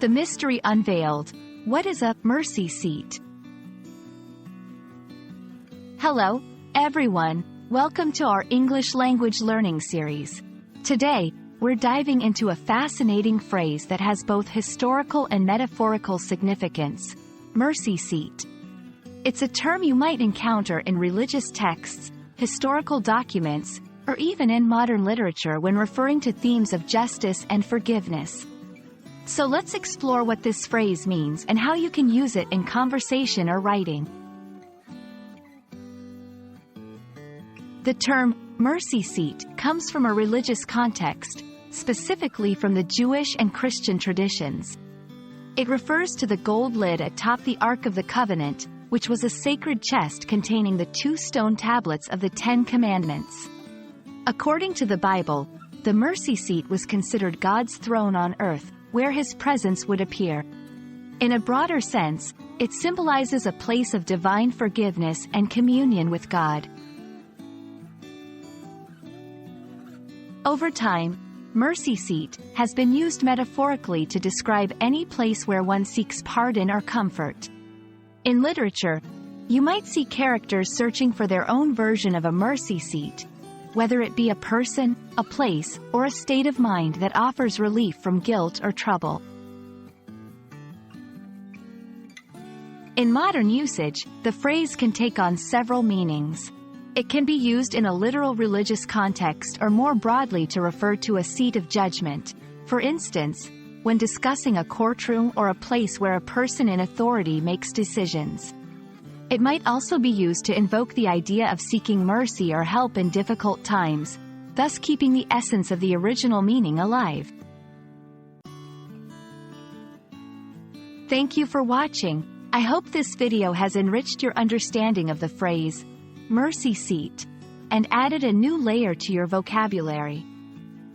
The mystery unveiled. What is a mercy seat? Hello, everyone. Welcome to our English language learning series. Today, we're diving into a fascinating phrase that has both historical and metaphorical significance: mercy seat. It's a term you might encounter in religious texts, historical documents, or even in modern literature when referring to themes of justice and forgiveness. So let's explore what this phrase means and how you can use it in conversation or writing. The term mercy seat comes from a religious context, specifically from the Jewish and Christian traditions. It refers to the gold lid atop the Ark of the Covenant, which was a sacred chest containing the 2 stone tablets of the 10 Commandments. According to the Bible, the mercy seat was considered God's throne on earth, where his presence would appear. In a broader sense, it symbolizes a place of divine forgiveness and communion with God. Over time, mercy seat has been used metaphorically to describe any place where one seeks pardon or comfort. In literature, you might see characters searching for their own version of a mercy seat, whether it be a person, a place, or a state of mind that offers relief from guilt or trouble. In modern usage, the phrase can take on several meanings. It can be used in a literal religious context or more broadly to refer to a seat of judgment, for instance, when discussing a courtroom or a place where a person in authority makes decisions. It might also be used to invoke the idea of seeking mercy or help in difficult times, thus keeping the essence of the original meaning alive. Thank you for watching. I hope this video has enriched your understanding of the phrase, mercy seat, and added a new layer to your vocabulary.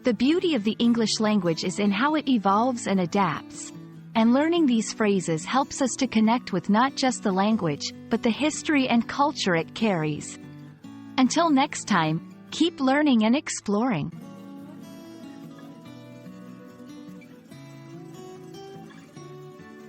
The beauty of the English language is in how it evolves and adapts, and learning these phrases helps us to connect with not just the language, but the history and culture it carries. Until next time, keep learning and exploring.